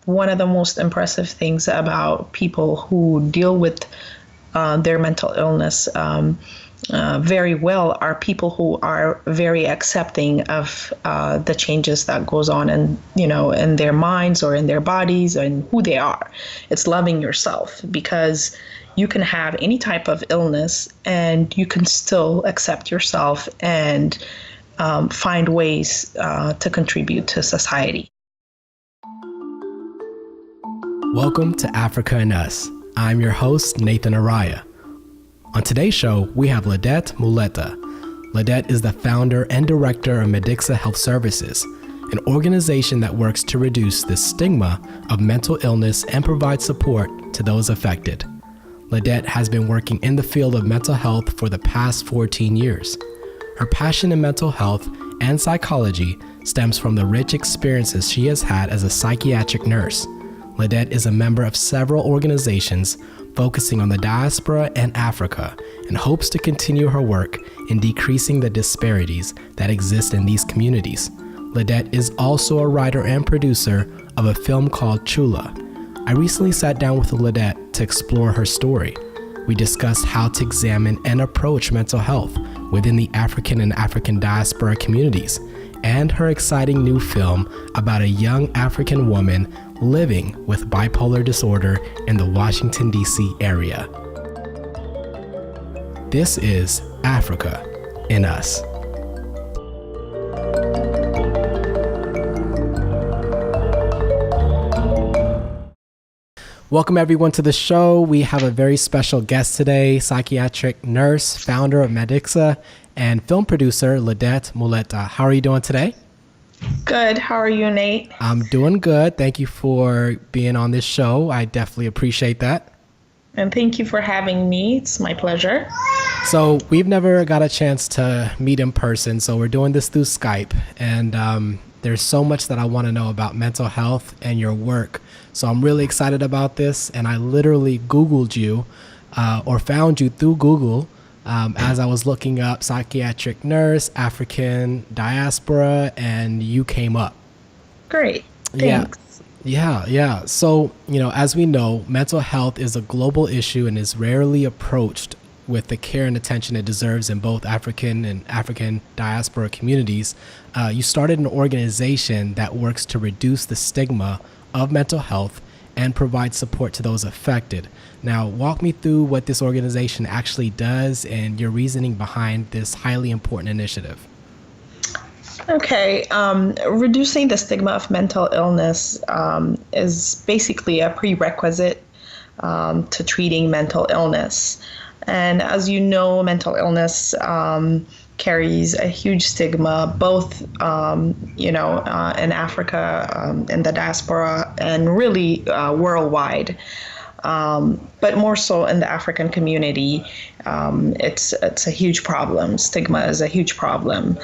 one of the most impressive things about people who deal with their mental illness very well are people who are very accepting of the changes that goes on in their minds or in their bodies and who they are. It's loving yourself, because you can have any type of illness and you can still accept yourself and find ways to contribute to society. Welcome to Africa and Us. I'm your host, Nathan Araya. On today's show, we have Ledet Muleta. Ledet is the founder and director of Medixaa Health Services, an organization that works to reduce the stigma of mental illness and provide support to those affected. Ledet has been working in the field of mental health for the past 14 years. Her passion in mental health and psychology stems from the rich experiences she has had as a psychiatric nurse. Ledet is a member of several organizations focusing on the diaspora and Africa, and hopes to continue her work in decreasing the disparities that exist in these communities. Ledet is also a writer and producer of a film called CHULA. I recently sat down with Ledet to explore her story. We discussed how to examine and approach mental health within the African and African diaspora communities, and her exciting new film about a young African woman living with bipolar disorder in the Washington D.C. area. This is Africa in Us. Welcome everyone to the show. We have a very special guest today, psychiatric nurse, founder of Medixaa, and film producer Ledet Muleta. How are you doing today? Good. How are you, Nate? I'm doing good. Thank you for being on this show. I definitely appreciate that. And thank you for having me. It's my pleasure. So we've never got a chance to meet in person, so we're doing this through Skype. And there's so much that I want to know about mental health and your work. So I'm really excited about this. And I literally Googled you or found you through Google as I was looking up psychiatric nurse, African diaspora, and you came up. Great. Thanks. Yeah. So, as we know, mental health is a global issue and is rarely approached with the care and attention it deserves in both African and African diaspora communities. You started an organization that works to reduce the stigma of mental health and provide support to those affected. Now, walk me through what this organization actually does and your reasoning behind this highly important initiative. Okay. Reducing the stigma of mental illness is basically a prerequisite to treating mental illness. And as you know, mental illness carries a huge stigma, both, in Africa, in the diaspora, and really worldwide. But more so in the African community, it's a huge problem. Stigma is a huge problem.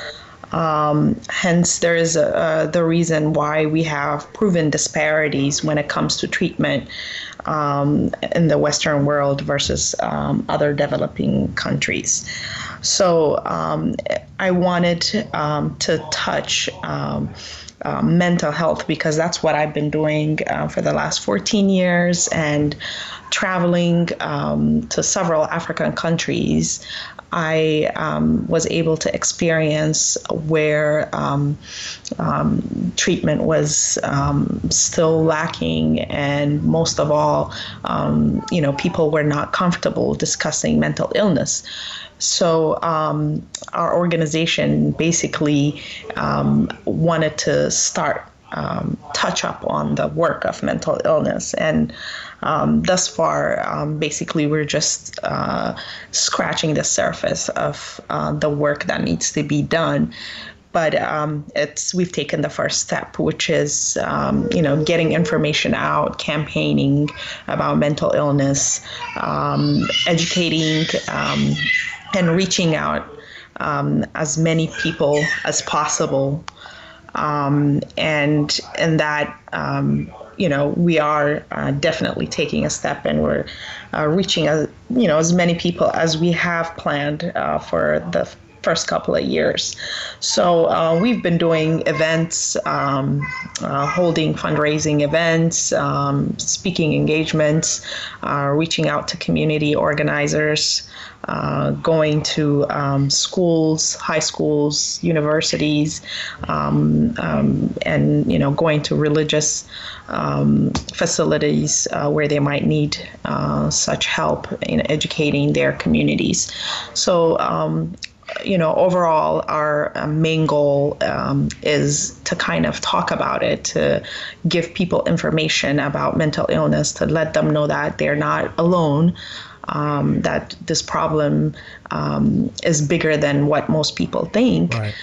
Hence, there is the reason why we have proven disparities when it comes to treatment in the Western world versus other developing countries. So I wanted to touch mental health because that's what I've been doing for the last 14 years, and traveling to several African countries. I was able to experience where treatment was still lacking, and most of all, people were not comfortable discussing mental illness. So our organization basically wanted to start touch up on the work of mental illness. And thus far, basically, we're just scratching the surface of the work that needs to be done. But we've taken the first step, which is, getting information out, campaigning about mental illness, educating, and reaching out as many people as possible. And that, we are definitely taking a step, and we're reaching, as many people as we have planned for the first couple of years. So we've been doing events, holding fundraising events, speaking engagements, reaching out to community organizers, going to schools, high schools, universities, and going to religious facilities where they might need such help in educating their communities. So overall, our main goal is to kind of talk about it, to give people information about mental illness, to let them know that they're not alone, that this problem is bigger than what most people think, Right.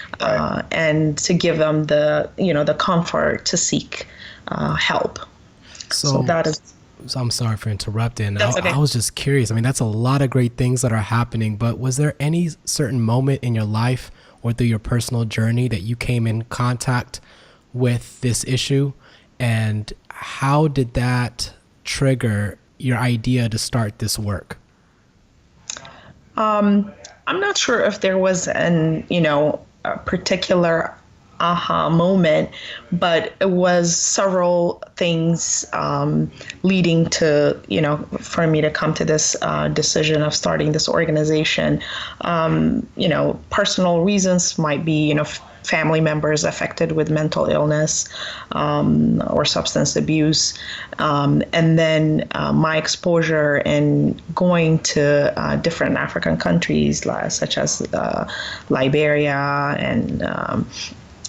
And to give them the comfort to seek help. So that is. So I'm sorry for interrupting. That's okay. I was just curious. I mean, that's a lot of great things that are happening, but was there any certain moment in your life or through your personal journey that you came in contact with this issue? And how did that trigger your idea to start this work? I'm not sure if there was a particular aha moment, but it was several things leading to, for me to come to this decision of starting this organization. Personal reasons might be, family members affected with mental illness or substance abuse. And then my exposure in going to different African countries, such as Liberia and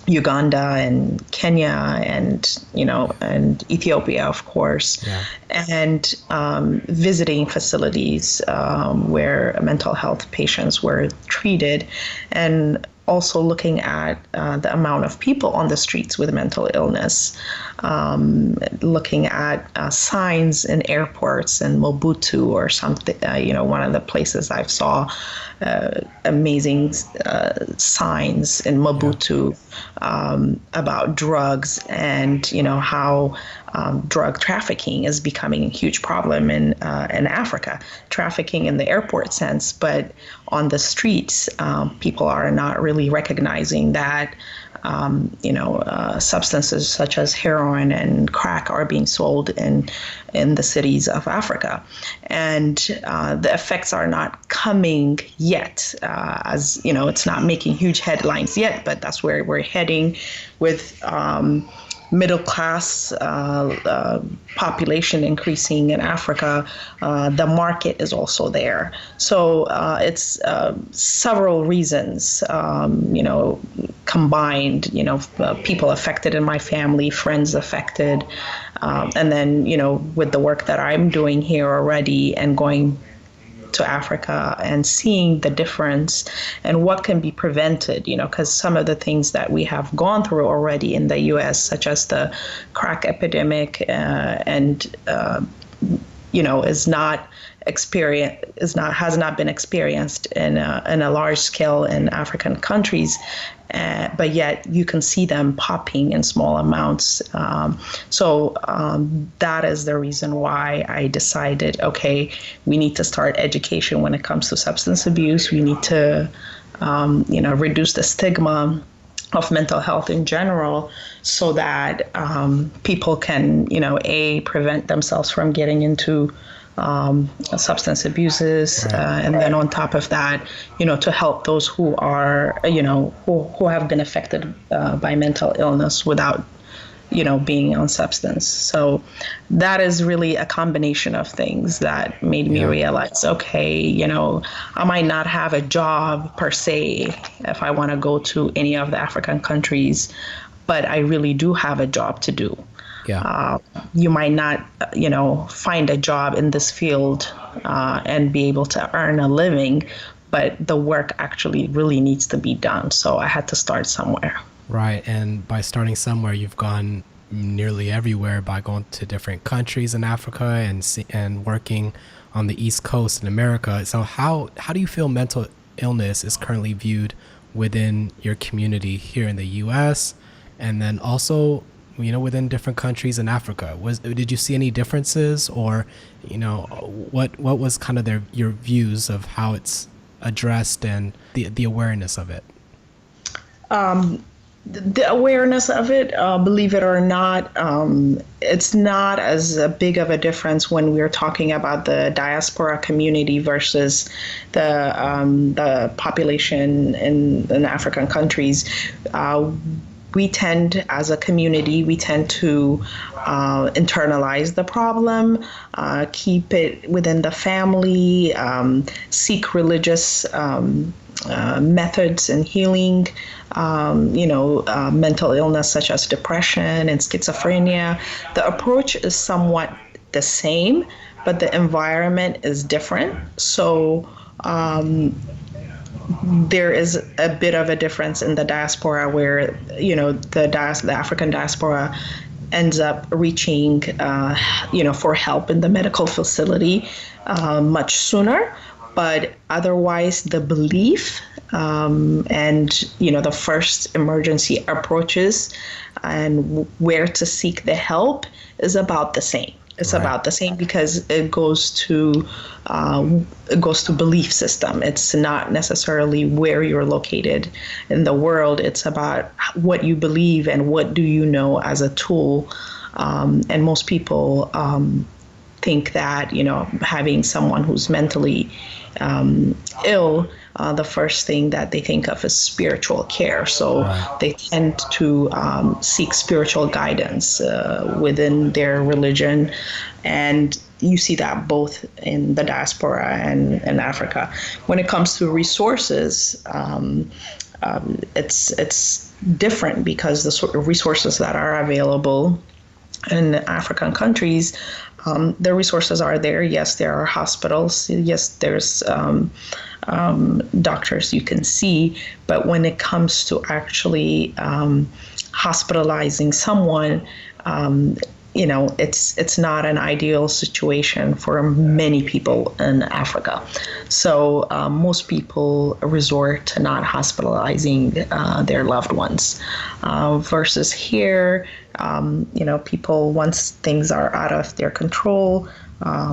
Uganda and Kenya and Ethiopia, of course, Yeah. and visiting facilities where mental health patients were treated, and also looking at the amount of people on the streets with mental illness, looking at signs in airports in Mobutu or something, one of the places I saw amazing signs in Mobutu about drugs and, how drug trafficking is becoming a huge problem in Africa. Trafficking in the airport sense, but on the streets, people are not really recognizing that substances such as heroin and crack are being sold in the cities of Africa. And the effects are not coming yet, as it's not making huge headlines yet, but that's where we're heading with middle class population increasing in Africa. The market is also there. So it's several reasons, combined, people affected in my family, friends affected. And then, with the work that I'm doing here already and going to Africa and seeing the difference and what can be prevented, because some of the things that we have gone through already in the U.S., such as the crack epidemic, has not been experienced in a large scale in African countries, but yet you can see them popping in small amounts. So that is the reason why I decided, okay, we need to start education when it comes to substance abuse. We need to, reduce the stigma of mental health in general, so that people can, prevent themselves from getting into substance abuses, Right. And then on top of that, to help those who are, who have been affected by mental illness without, being on substance. So that is really a combination of things that made me realize, okay, I might not have a job per se if I want to go to any of the African countries, but I really do have a job to do. Yeah. You might not, find a job in this field and be able to earn a living, but the work actually really needs to be done. So I had to start somewhere. Right. And by starting somewhere, you've gone nearly everywhere by going to different countries in Africa and working on the East Coast in America. So how do you feel mental illness is currently viewed within your community here in the U.S. and then also, within different countries in Africa? Did you see any differences, or, what was kind of your views of how it's addressed and the awareness of it? The awareness of it, believe it or not, it's not as big of a difference when we're talking about the diaspora community versus the population in African countries. We tend, as a community, to internalize the problem, keep it within the family, seek religious methods in healing, mental illness such as depression and schizophrenia. The approach is somewhat the same, but the environment is different. So there is a bit of a difference in the diaspora where, the African diaspora ends up reaching, for help in the medical facility much sooner. But otherwise, the belief and, the first emergency approaches and where to seek the help is about the same. It's right. About the same because it goes to belief system. It's not necessarily where you're located in the world. It's about what you believe and what do you know as a tool. And most people think that, having someone who's mentally ill, the first thing that they think of is spiritual care. So right. They tend to seek spiritual guidance within their religion. And you see that both in the diaspora and in Africa. When it comes to resources, it's different because the sort of resources that are available in African countries, the resources are there. Yes, there are hospitals. Yes, there's doctors you can see. But when it comes to actually hospitalizing someone, it's not an ideal situation for many people in Africa. So most people resort to not hospitalizing their loved ones. Versus here, people, once things are out of their control,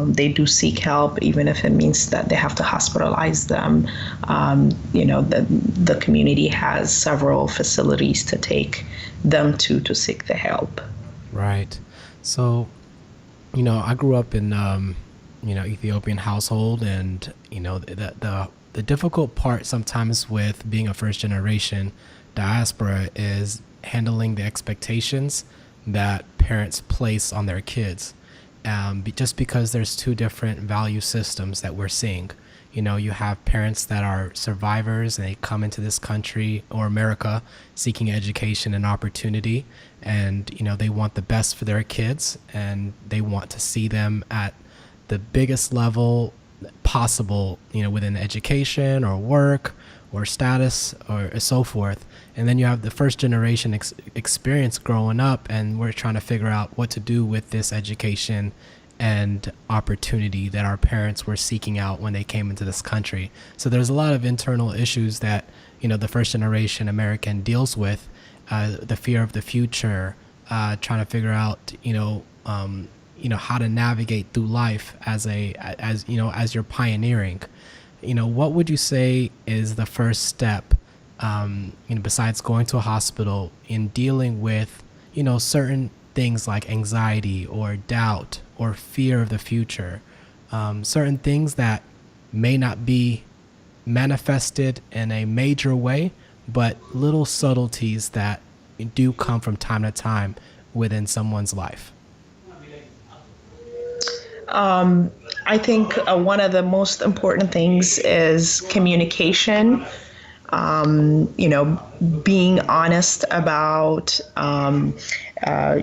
they do seek help, even if it means that they have to hospitalize them. The community has several facilities to take them to seek the help. Right. So, I grew up in, Ethiopian household, and, the difficult part sometimes with being a first generation diaspora is handling the expectations that parents place on their kids. Just because there's two different value systems that we're seeing. You have parents that are survivors and they come into this country or America seeking education and opportunity, and they want the best for their kids and they want to see them at the biggest level possible, within education or work or status or so forth. And then you have the first generation experience growing up, and we're trying to figure out what to do with this education and opportunity that our parents were seeking out when they came into this country. So there's a lot of internal issues that, the first generation American deals with, the fear of the future, trying to figure out, how to navigate through life as you're pioneering. What would you say is the first step, besides going to a hospital, in dealing with, certain things like anxiety or doubt or fear of the future, certain things that may not be manifested in a major way, but little subtleties that do come from time to time within someone's life? I think one of the most important things is communication. Being honest about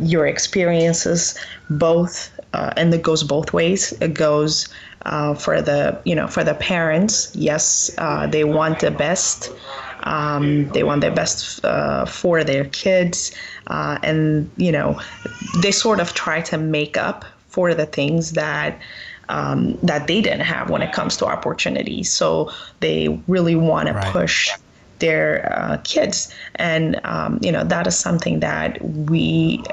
your experiences, both, and it goes both ways. It goes for the parents. Yes, they want the best. They want their best for their kids, and they sort of try to make up for the things that they didn't have when it comes to opportunities. So they really want to push their kids. And, that is something that we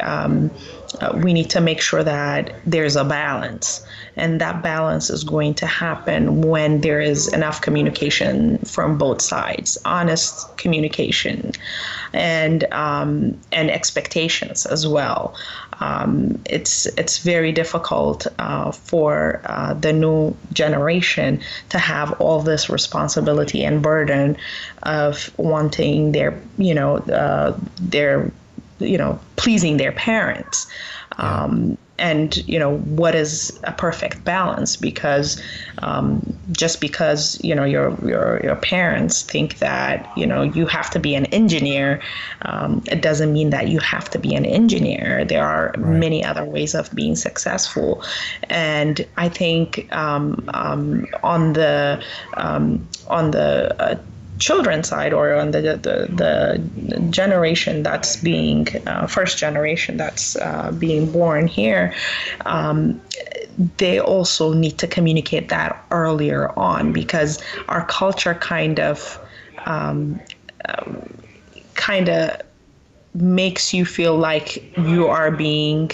we need to make sure that there's a balance. And that balance is going to happen when there is enough communication from both sides, honest communication, and expectations as well. It's very difficult for the new generation to have all this responsibility and burden of wanting their pleasing their parents. And what is a perfect balance? Because just because your parents think that you have to be an engineer, it doesn't mean that you have to be an engineer. There are many other ways of being successful, and I think on the children's side, or on the generation that's being first generation that's being born here, they also need to communicate that earlier on, because our culture kind of makes you feel like you are being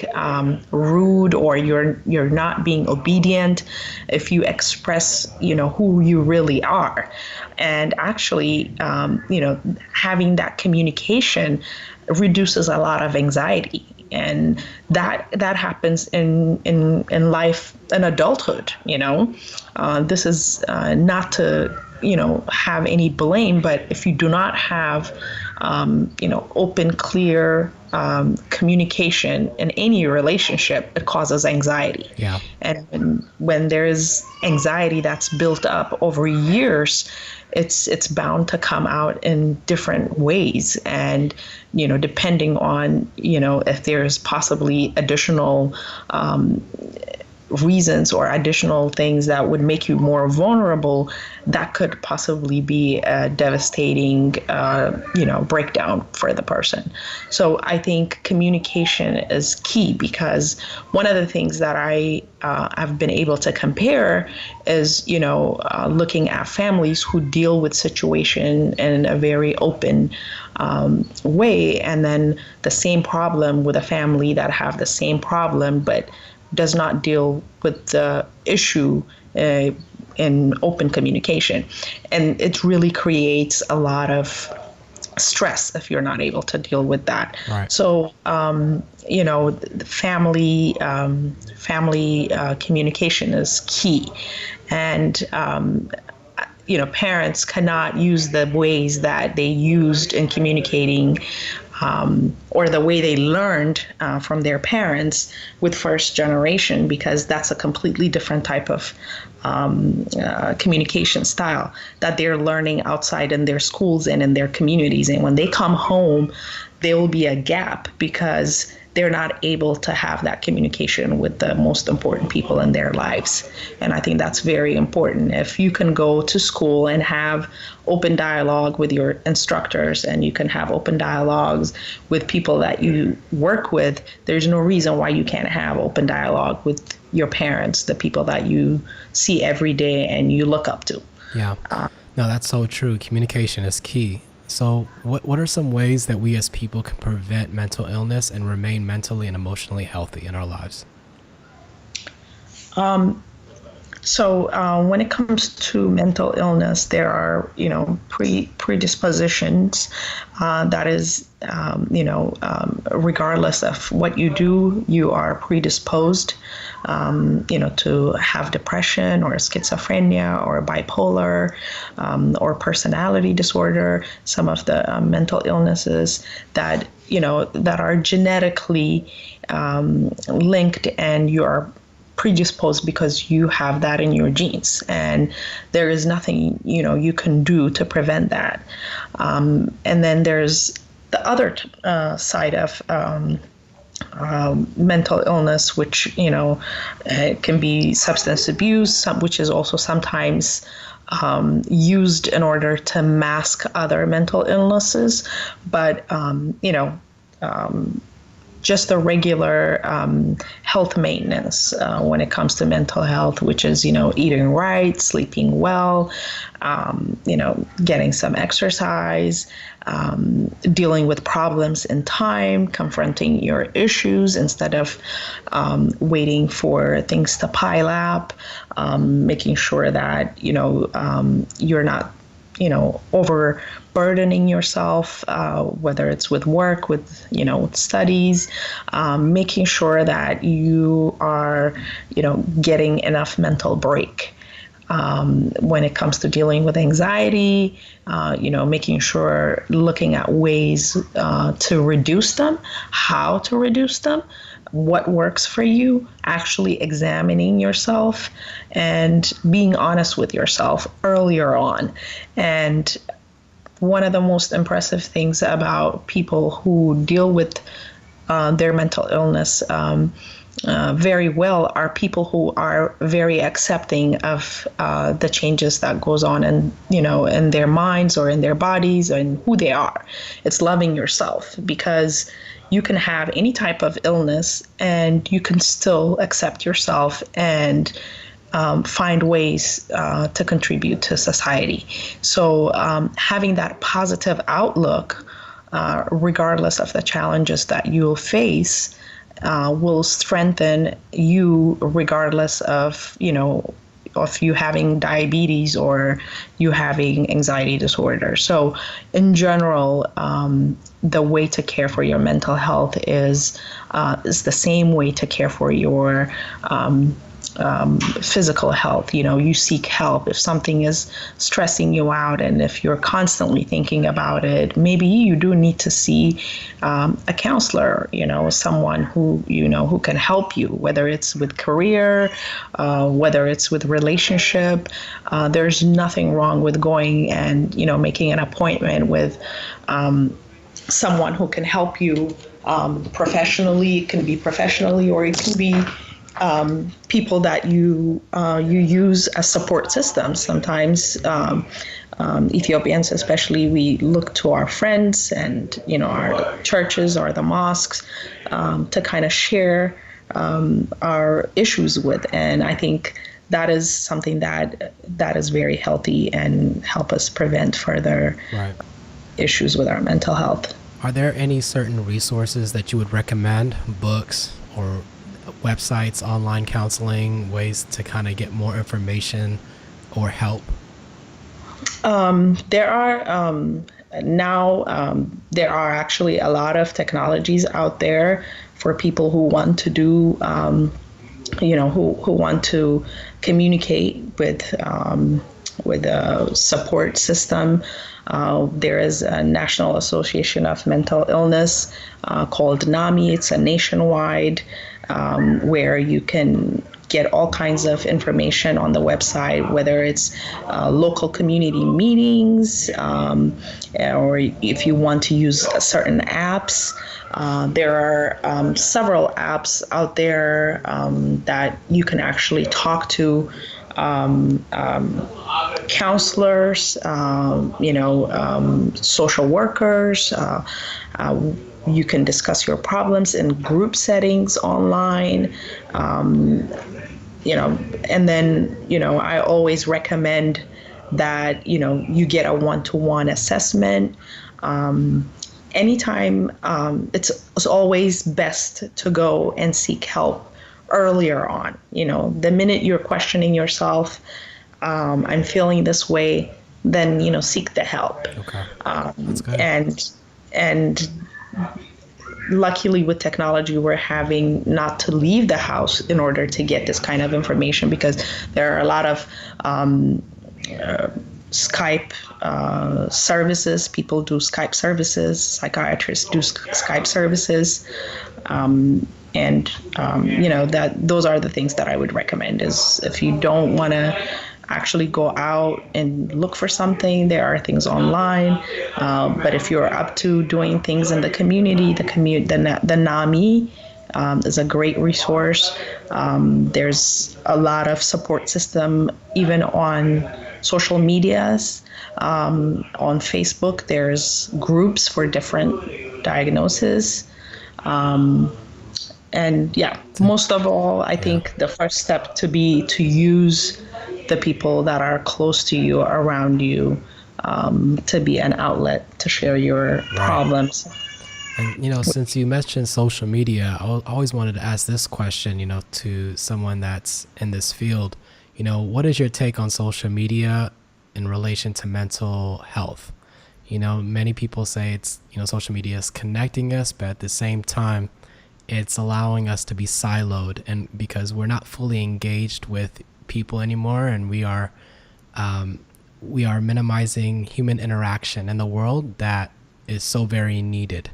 rude, or you're not being obedient if you express who you really are. And actually having that communication reduces a lot of anxiety, and that happens in life, in adulthood. This is not to have any blame, but if you do not have open, clear communication in any relationship, it causes anxiety. Yeah. And when there is anxiety that's built up over years, it's bound to come out in different ways. And depending on if there's possibly additional reasons or additional things that would make you more vulnerable, that could possibly be a devastating, breakdown for the person. So I think communication is key, because one of the things that I've been able to compare is, looking at families who deal with situation in a very open way, and then the same problem with a family that have the same problem, but does not deal with the issue in open communication. And it really creates a lot of stress if you're not able to deal with that. Right. So, family communication is key. And, parents cannot use the ways that they used in communicating or the way they learned from their parents with first generation, because that's a completely different type of communication style that they're learning outside in their schools and in their communities. And when they come home, there will be a gap because they're not able to have that communication with the most important people in their lives. And I think that's very important. If you can go to school and have open dialogue with your instructors, and you can have open dialogues with people that you work with, there's no reason why you can't have open dialogue with your parents, the people that you see every day and you look up to. Yeah. No, that's so true. Communication is key. So what are some ways that we as people can prevent mental illness and remain mentally and emotionally healthy in our lives? So when it comes to mental illness, there are, predispositions that is, regardless of what you do, you are predisposed, to have depression or schizophrenia or bipolar or personality disorder, some of the mental illnesses that, that are genetically linked, and you are predisposed because you have that in your genes, and there is nothing you can do to prevent that. And then there's the other side of mental illness, which can be substance abuse, which is also sometimes used in order to mask other mental illnesses, but just the regular health maintenance when it comes to mental health, which is, eating right, sleeping well, getting some exercise, dealing with problems in time, confronting your issues instead of waiting for things to pile up, making sure that, you're not overburdening yourself, whether it's with work, with studies, making sure that you are, getting enough mental break. When it comes to dealing with anxiety, making sure, looking at ways to reduce them, how to reduce them, what works for you, actually examining yourself and being honest with yourself earlier on. And one of the most impressive things about people who deal with their mental illness very well are people who are very accepting of the changes that goes on in their minds or in their bodies and who they are. It's loving yourself, because you can have any type of illness and you can still accept yourself and find ways to contribute to society. So having that positive outlook, regardless of the challenges that you'll face, will strengthen you regardless of, of you having diabetes or you having anxiety disorder. So in general, the way to care for your mental health is the same way to care for your physical health. You seek help if something is stressing you out, and if you're constantly thinking about it, maybe you do need to see a counselor, someone who who can help you, whether it's with career, whether it's with relationship. There's nothing wrong with going and making an appointment with someone who can help you professionally. It can be professionally, or it can be people that you use as support systems. Sometimes Ethiopians, especially, we look to our friends and our churches or the mosques to kind of share our issues with, and I think that is something that is very healthy and help us prevent further issues with our mental health. Are there any certain resources that you would recommend, books or websites, online counseling, ways to kind of get more information or help? There are there are actually a lot of technologies out there for people who want to do, who want to communicate with a support system. There is a National Association of Mental Illness called NAMI. It's a nationwide where you can get all kinds of information on the website, whether it's local community meetings, or if you want to use certain apps. There are several apps out there that you can actually talk to counselors, social workers. You can discuss your problems in group settings online, and then, I always recommend that, you get a one-to-one assessment. Anytime, it's always best to go and seek help earlier on. The minute you're questioning yourself, I'm feeling this way, then, seek the help. Okay. That's good. And luckily with technology, we're having not to leave the house in order to get this kind of information, because there are a lot of Skype services. People do Skype services. Psychiatrists do Skype services. That those are the things that I would recommend. Is if you don't want to actually go out and look for something, there are things online. But if you're up to doing things in the community, the NAMI is a great resource. There's a lot of support system even on social medias. On Facebook, there's groups for different diagnoses. And yeah, most of all, I think the first step to use the people that are close to you, around you, to be an outlet to share your problems. And, since you mentioned social media, I always wanted to ask this question, to someone that's in this field. What is your take on social media in relation to mental health? Many people say it's, social media is connecting us, but at the same time, it's allowing us to be siloed, and because we're not fully engaged with people anymore, and we are minimizing human interaction in the world that is so very needed.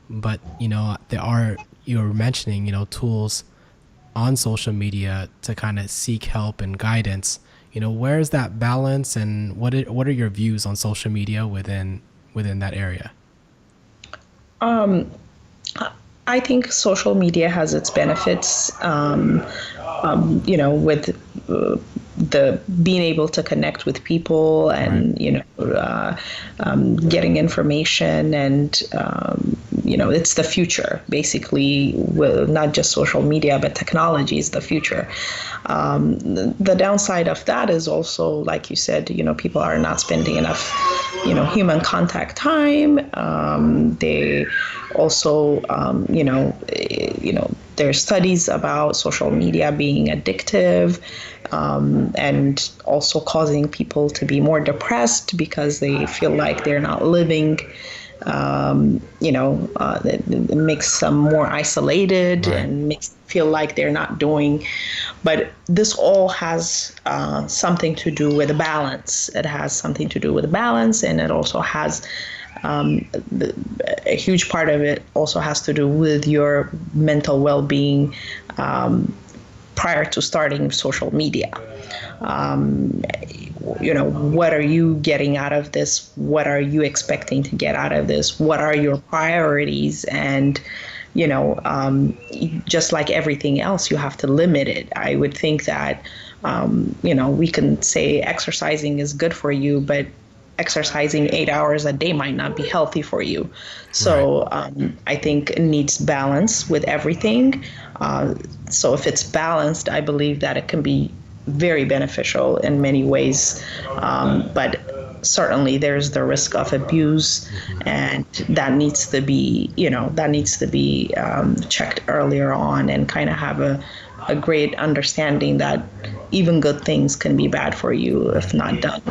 But you're mentioning tools on social media to kind of seek help and guidance. Where's that balance, and what are your views on social media within that area? I think social media has its benefits, with the being able to connect with people and, getting information, and, it's the future, basically. Well, not just social media, but technology is the future. The downside of that is also, like you said, people are not spending enough, human contact time. They also, there's studies about social media being addictive, and also causing people to be more depressed because they feel like they're not living. It makes them more isolated, and makes them feel like they're not doing. But this all has something to do with balance. It has something to do with balance, and it also has a huge part of it also has to do with your mental well-being prior to starting social media. What are you getting out of this? What are you expecting to get out of this? What are your priorities? And, just like everything else, you have to limit it. I would think that, we can say exercising is good for you, but exercising 8 hours a day might not be healthy for you. So I think it needs balance with everything. So if it's balanced, I believe that it can be very beneficial in many ways. But certainly there's the risk of abuse, and that needs to be, checked earlier on, and kind of have a great understanding that even good things can be bad for you if not done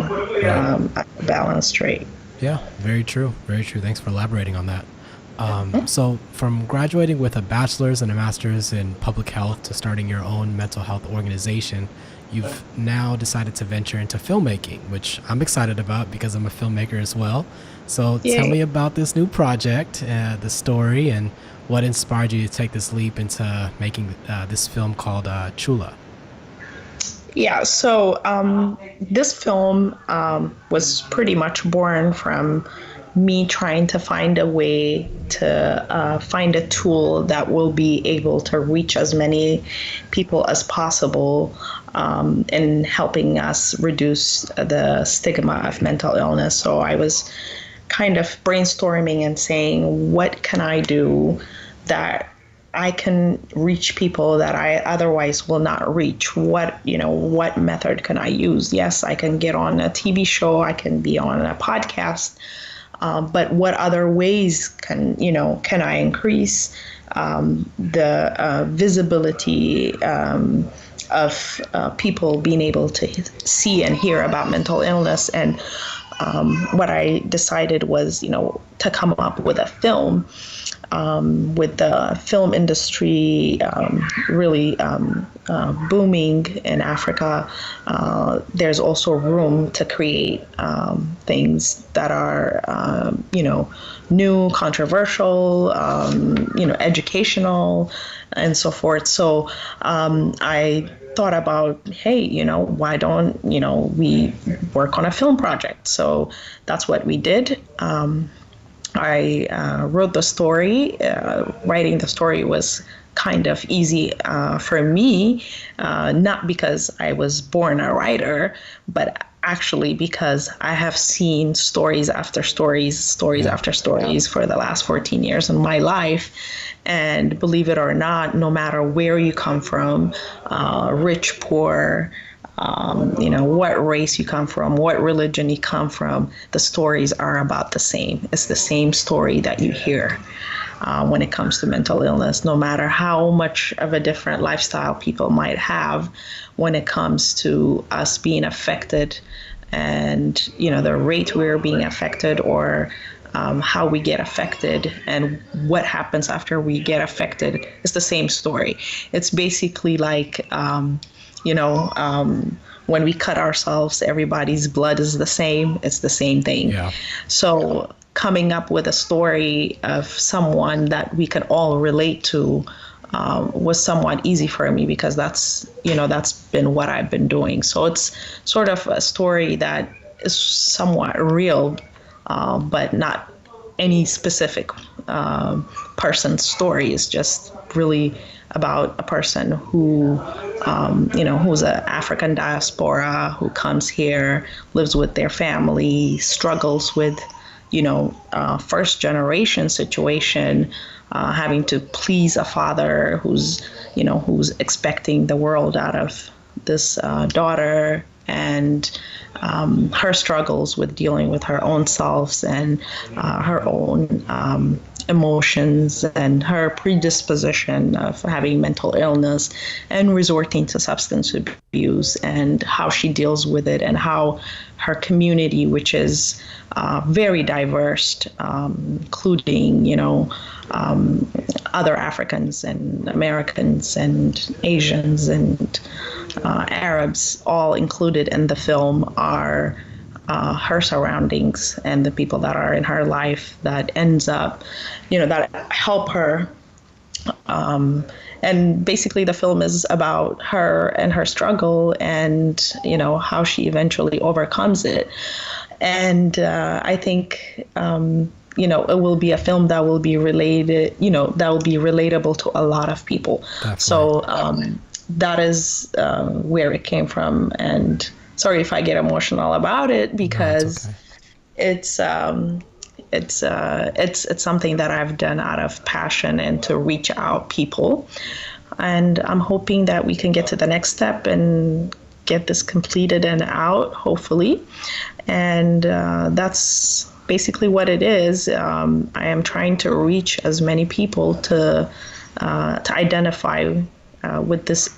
at a balanced rate. Yeah, very true. Very true. Thanks for elaborating on that. So from graduating with a bachelor's and a master's in public health to starting your own mental health organization, you've now decided to venture into filmmaking, which I'm excited about because I'm a filmmaker as well. So tell me about this new project, the story, and what inspired you to take this leap into making this film called CHULA. Yeah, so this film was pretty much born from me trying to find a way to find a tool that will be able to reach as many people as possible in helping us reduce the stigma of mental illness. So I was kind of brainstorming and saying, what can I do that I can reach people that I otherwise will not reach? What method can I use? Yes, I can get on a TV show, I can be on a podcast, but what other ways can I increase the visibility of people being able to see and hear about mental illness? And what I decided was, to come up with a film. With the film industry really booming in Africa, there's also room to create things that are, new, controversial, educational, and so forth. So I thought about, hey, why don't, we work on a film project? So that's what we did. I wrote the story. Writing the story was kind of easy for me, not because I was born a writer, but actually, because I have seen stories after stories after stories for the last 14 years in my life. And believe it or not, no matter where you come from, rich, poor, what race you come from, what religion you come from, the stories are about the same. It's the same story that you hear when it comes to mental illness, no matter how much of a different lifestyle people might have when it comes to us being affected and, the rate we're being affected, or how we get affected and what happens after we get affected. It's the same story. It's basically like, when we cut ourselves, everybody's blood is the same. It's the same thing. Yeah. So coming up with a story of someone that we could all relate to was somewhat easy for me, because that's been what I've been doing. So it's sort of a story that is somewhat real, but not any specific person's story. It's just really about a person who, who's an African diaspora, who comes here, lives with their family, struggles with, first generation situation, having to please a father who's expecting the world out of this daughter, and her struggles with dealing with her own selves and her own emotions, and her predisposition of having mental illness and resorting to substance abuse, and how she deals with it, and how her community, which is very diverse, including, other Africans and Americans and Asians and Arabs, all included in the film, are her surroundings and the people that are in her life that ends up, that help her. And basically the film is about her and her struggle, and, how she eventually overcomes it. And I think, it will be a film that will be related, that will be relatable to a lot of people. Definitely. So that is where it came from. And sorry if I get emotional about it, because it's something that I've done out of passion and to reach out people. And I'm hoping that we can get to the next step and get this completed and out, hopefully. And that's basically what it is. I am trying to reach as many people to identify with this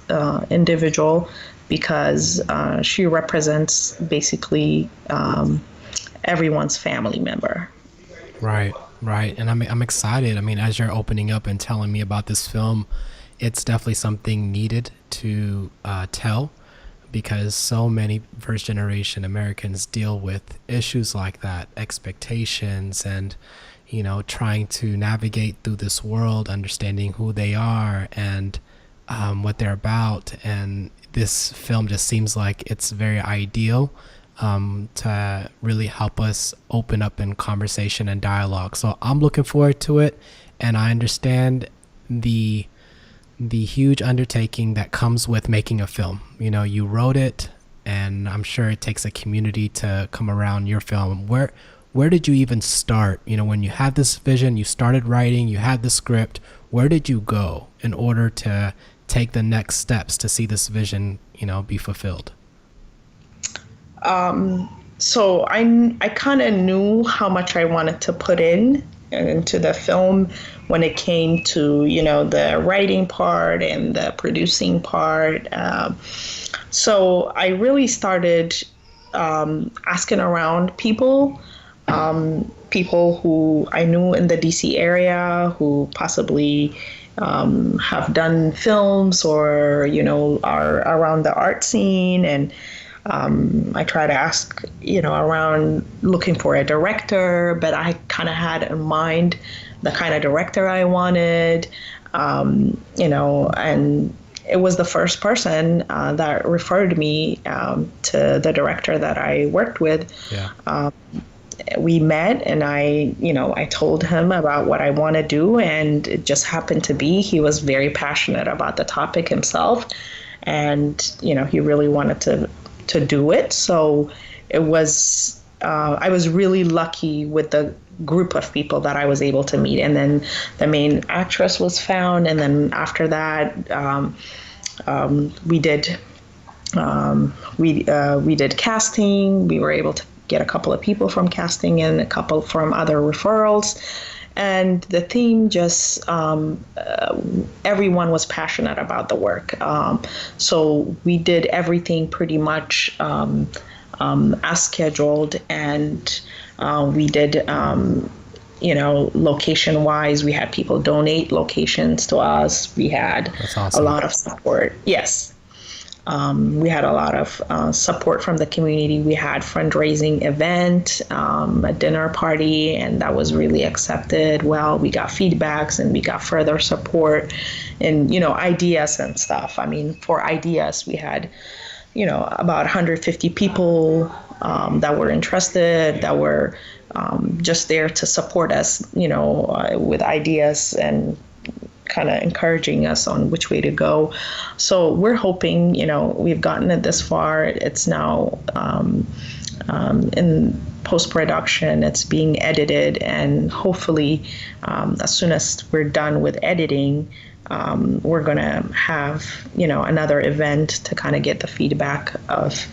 individual, because she represents basically everyone's family member. Right. And I'm excited. I mean, as you're opening up and telling me about this film, it's definitely something needed to tell, because so many first generation Americans deal with issues like that, expectations, and, trying to navigate through this world, understanding who they are and what they're about. And this film just seems like it's very ideal to really help us open up in conversation and dialogue. So I'm looking forward to it, and I understand the huge undertaking that comes with making a film. You wrote it, and I'm sure it takes a community to come around your film. Where did you even start? When you had this vision, you started writing, you had the script, where did you go in order to take the next steps to see this vision, be fulfilled? So I kind of knew how much I wanted to put into the film when it came to, the writing part and the producing part. So I really started asking around people who I knew in the D.C. area, who possibly have done films or, are around the art scene. And I try to ask, around looking for a director, but I kind of had in mind the kind of director I wanted, and it was the first person that referred me to the director that I worked with. Yeah. We met, and I told him about what I want to do, and it just happened to be he was very passionate about the topic himself, and he really wanted to do it. So it was, I was really lucky with the group of people that I was able to meet. And then the main actress was found. And then after that, we did casting. We were able to get a couple of people from casting and a couple from other referrals. And the theme just, everyone was passionate about the work. So we did everything pretty much as scheduled. And we did, location-wise, we had people donate locations to us. We had a lot of support. Yes. We had a lot of support from the community. We had fundraising event, a dinner party, and that was really accepted well. We got feedbacks and we got further support and, ideas and stuff. I mean, for ideas, we had, about 150 people that were interested, that were just there to support us, with ideas and kind of encouraging us on which way to go. So we're hoping, we've gotten it this far. It's now in post-production. It's being edited, and hopefully as soon as we're done with editing, we're going to have, another event to kind of get the feedback of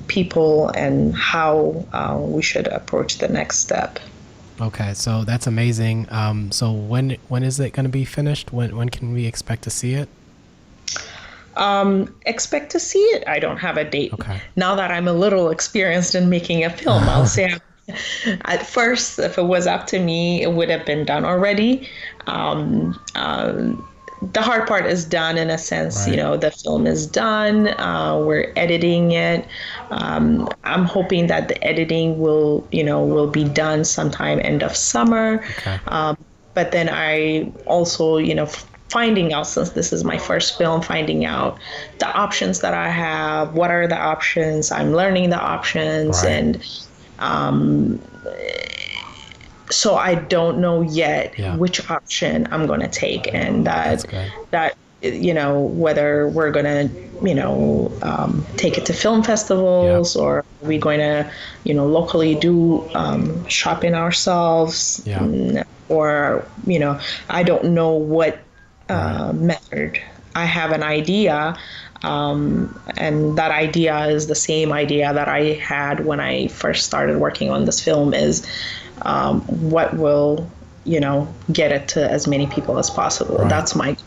people and how we should approach the next step. Okay, so that's amazing. So when is it going to be finished? When can we expect to see it? Expect to see it? I don't have a date. Okay. Now that I'm a little experienced in making a film, I'll say at first, if it was up to me, it would have been done already. The hard part is done in a sense, right. The film is done. We're editing it. I'm hoping that the editing will be done sometime end of summer. Okay. But then I also, finding out, since this is my first film, finding out the options that I have, what are the options? I'm learning the options. Right. And so I don't know yet which option I'm going to take, and that whether we're going to take it to film festivals, or are we going to locally do shopping ourselves, or I don't know what method. I have an idea, and that idea is the same idea that I had when I first started working on this film, is what will, get it to as many people as possible. Right. That's my goal.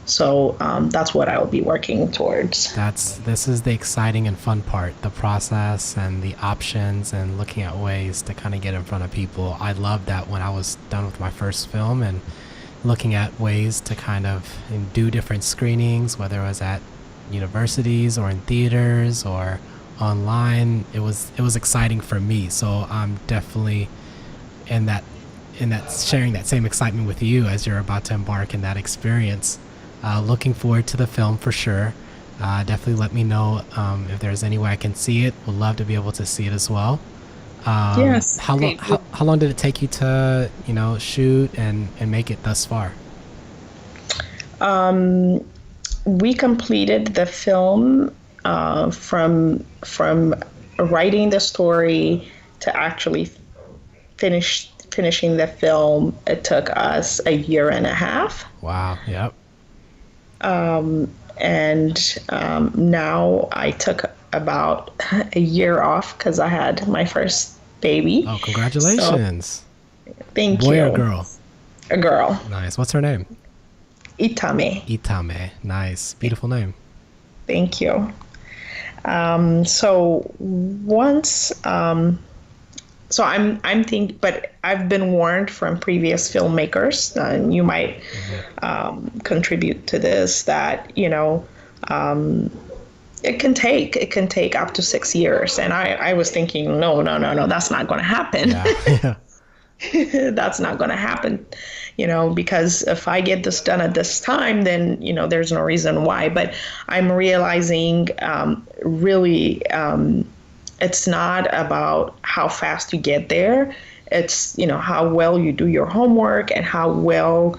So that's what I'll be working towards. This is the exciting and fun part, the process and the options and looking at ways to kind of get in front of people. I loved that when I was done with my first film and looking at ways to kind of do different screenings, whether it was at universities or in theaters or online. It was exciting for me. So I'm definitely in that sharing that same excitement with you as you're about to embark in that experience. Looking forward to the film for sure. Definitely let me know if there's any way I can see it. Would love to be able to see it as well. Yes. How long did it take you to shoot and make it thus far? We completed the film from writing the story to actually finishing the film. It took us a year and a half. Wow. Yep. Now I took about a year off because I had my first baby. Oh, congratulations. So, thank you. Boy or girl? A girl. Nice. What's her name? Itame. Nice. Beautiful name. Thank you. So once, so I'm thinking, but I've been warned from previous filmmakers, and you might contribute to this, that it can take up to 6 years, and I was thinking, no, that's not going to happen. Yeah. That's not going to happen, because if I get this done at this time, then, there's no reason why. But I'm realizing really it's not about how fast you get there. It's, how well you do your homework and how well,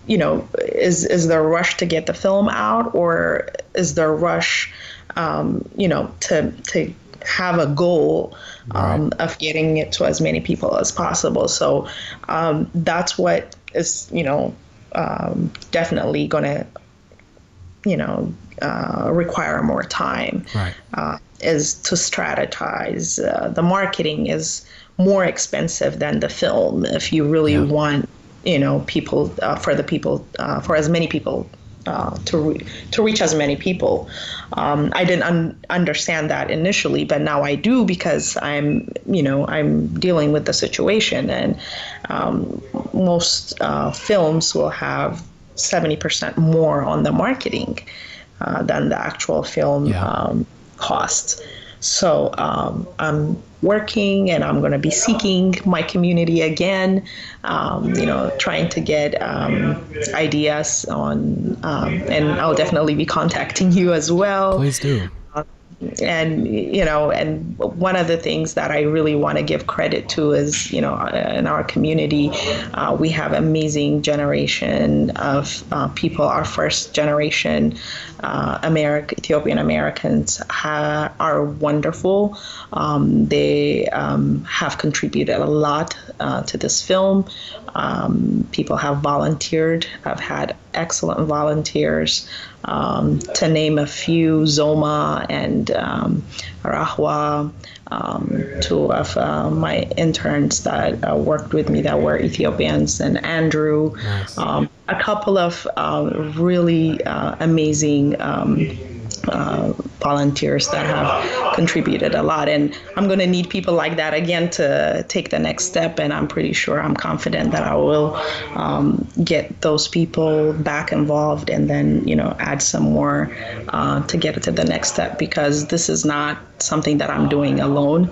is there a rush to get the film out, or is there a rush, to have a goal of getting it to as many people as possible. So that's what is, definitely going to, require more time. Is to strategize. The marketing is more expensive than the film if you really want, people for as many people to reach as many people. I didn't understand that initially, but now I do, because I'm dealing with the situation, and most films will have 70% more on the marketing than the actual film cost. So I'm working, and I'm going to be seeking my community again, trying to get ideas on, and I'll definitely be contacting you as well. Please do. And one of the things that I really want to give credit to is, in our community, we have amazing generation of people. Our first generation Ethiopian Americans are wonderful. They have contributed a lot to this film. People have volunteered. I've had excellent volunteers. To name a few, Zoma and Rahwa, two of my interns that worked with me that were Ethiopians, and Andrew. Nice. A couple of really amazing volunteers that have contributed a lot, and I'm going to need people like that again to take the next step, and I'm confident that I will get those people back involved, and then add some more to get it to the next step, because this is not something that I'm doing alone.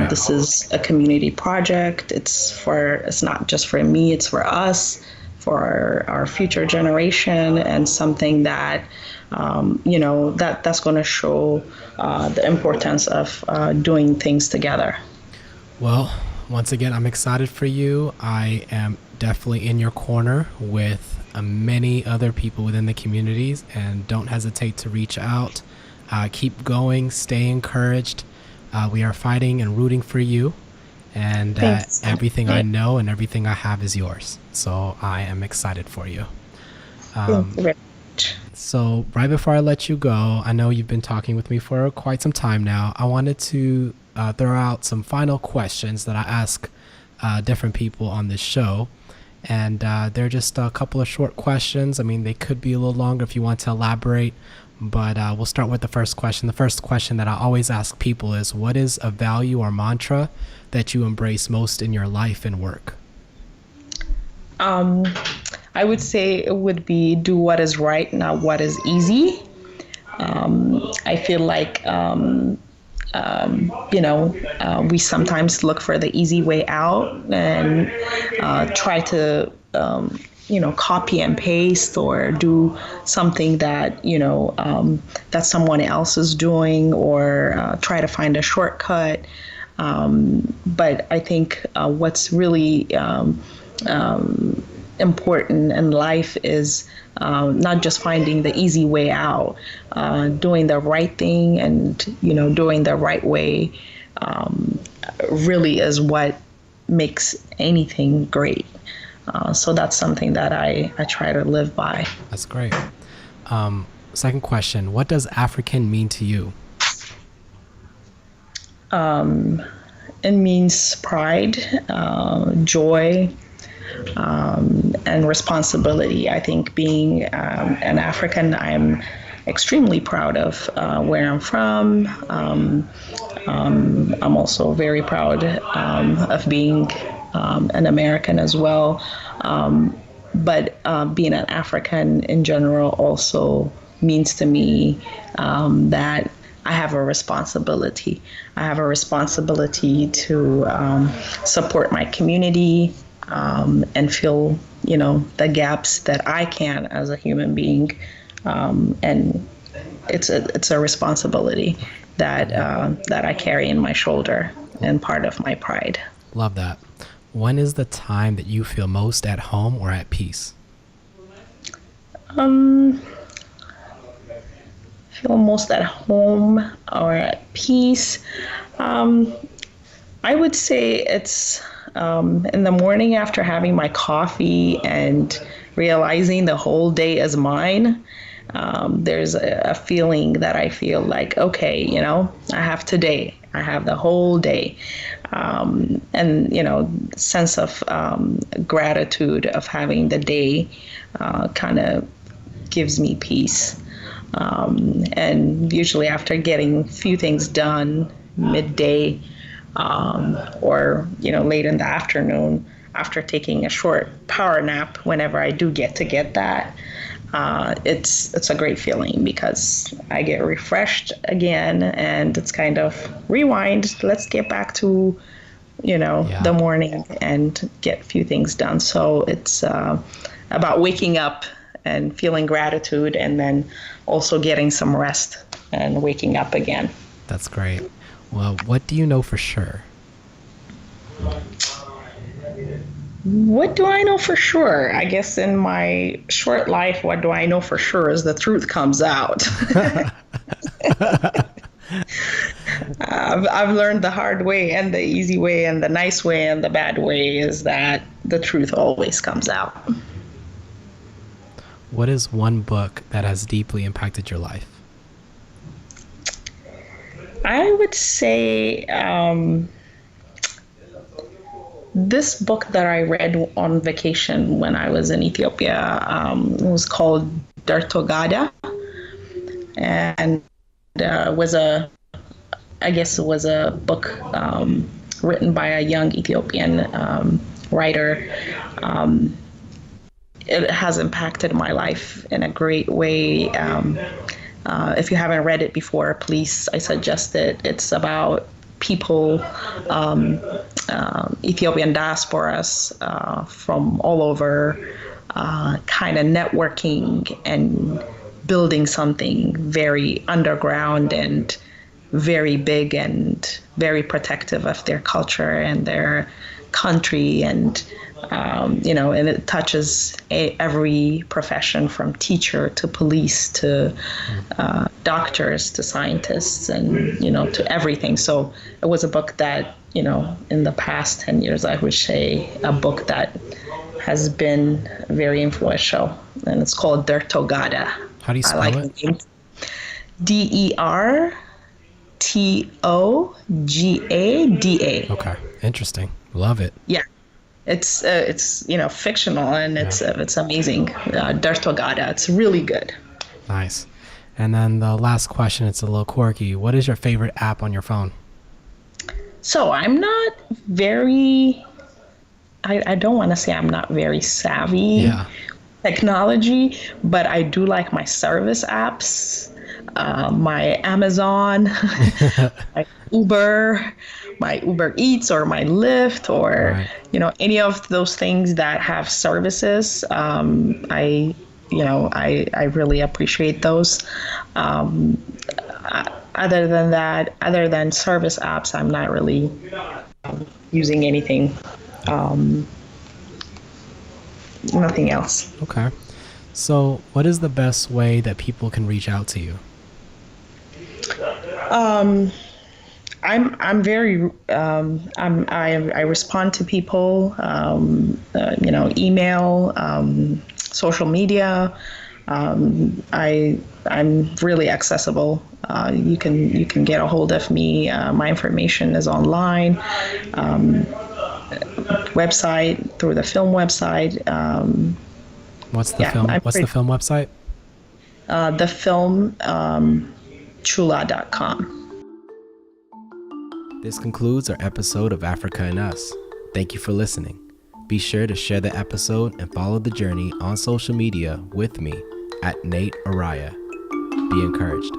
This is a community project. It's not just for me, it's for us, for our future generation, and something that that's going to show the importance of doing things together. Well, once again, I'm excited for you. I am definitely in your corner with many other people within the communities, and don't hesitate to reach out. Keep going, stay encouraged. We are fighting and rooting for you, and everything I know and everything I have is yours. So I am excited for you. Thank you very much. So right before I let you go, I know you've been talking with me for quite some time now. I wanted to throw out some final questions that I ask different people on this show. And they're just a couple of short questions. I mean, they could be a little longer if you want to elaborate, but we'll start with the first question. The first question that I always ask people is, what is a value or mantra that you embrace most in your life and work? I would say it would be do what is right, not what is easy. I feel like, we sometimes look for the easy way out and try to, copy and paste or do something that, that someone else is doing, or try to find a shortcut. But I think what's really important in life is not just finding the easy way out, doing the right thing and, doing the right way really is what makes anything great. So that's something that I try to live by. That's great. Second question, what does African mean to you? It means pride, joy, and responsibility. I think being an African, I'm extremely proud of where I'm from. I'm also very proud of being an American as well. But being an African in general also means to me that I have a responsibility. I have a responsibility to support my community, and fill, the gaps that I can as a human being, and it's a responsibility that I carry in my shoulder and part of my pride. Love that. When is the time that you feel most at home or at peace? feel most at home or at peace. I would say it's in the morning after having my coffee and realizing the whole day is mine. There's a feeling that I feel like, okay, I have today. I have the whole day. And, sense of gratitude of having the day kind of gives me peace. And usually after getting a few things done midday, or late in the afternoon after taking a short power nap, whenever I do get that, it's a great feeling because I get refreshed again, and it's kind of rewind. Let's get back to the morning and get a few things done. So it's about waking up and feeling gratitude, and then also getting some rest and waking up again. That's great. Well, what do you know for sure? What do I know for sure? I guess in my short life, what do I know for sure is the truth comes out. I've learned the hard way and the easy way and the nice way and the bad way is that the truth always comes out. What is one book that has deeply impacted your life? I would say this book that I read on vacation when I was in Ethiopia was called Dertogada, and it was a book written by a young Ethiopian writer. It has impacted my life in a great way. If you haven't read it before, please, I suggest it. It's about people, Ethiopian diasporas from all over, kind of networking and building something very underground and very big and very protective of their culture and their country, and and it touches every profession, from teacher to police to doctors to scientists, and to everything. So it was a book that in the past 10 years, I would say a book that has been very influential, and it's called Dertogada. How do you spell it? Dertogada. Okay, interesting. Love it. Yeah, it's fictional, and it's amazing. Dertogada, it's really good. Nice. And then the last question, it's a little quirky. What is your favorite app on your phone? So I'm not very, I don't want to say I'm not very savvy technology, but I do like my service apps, my Amazon, my Uber Eats, or my Lyft, or any of those things that have services. I really appreciate those. Other than service apps, I'm not really using anything. Nothing else. Okay. So what is the best way that people can reach out to you? I'm very I respond to people, email, social media. I'm really accessible. You can get a hold of me. My information is online, website, through the film website. What's the film? What's the film website? The film CHULA.com. This concludes our episode of Africa and Us. Thank you for listening. Be sure to share the episode and follow the journey on social media with me at Nate Araya. Be encouraged.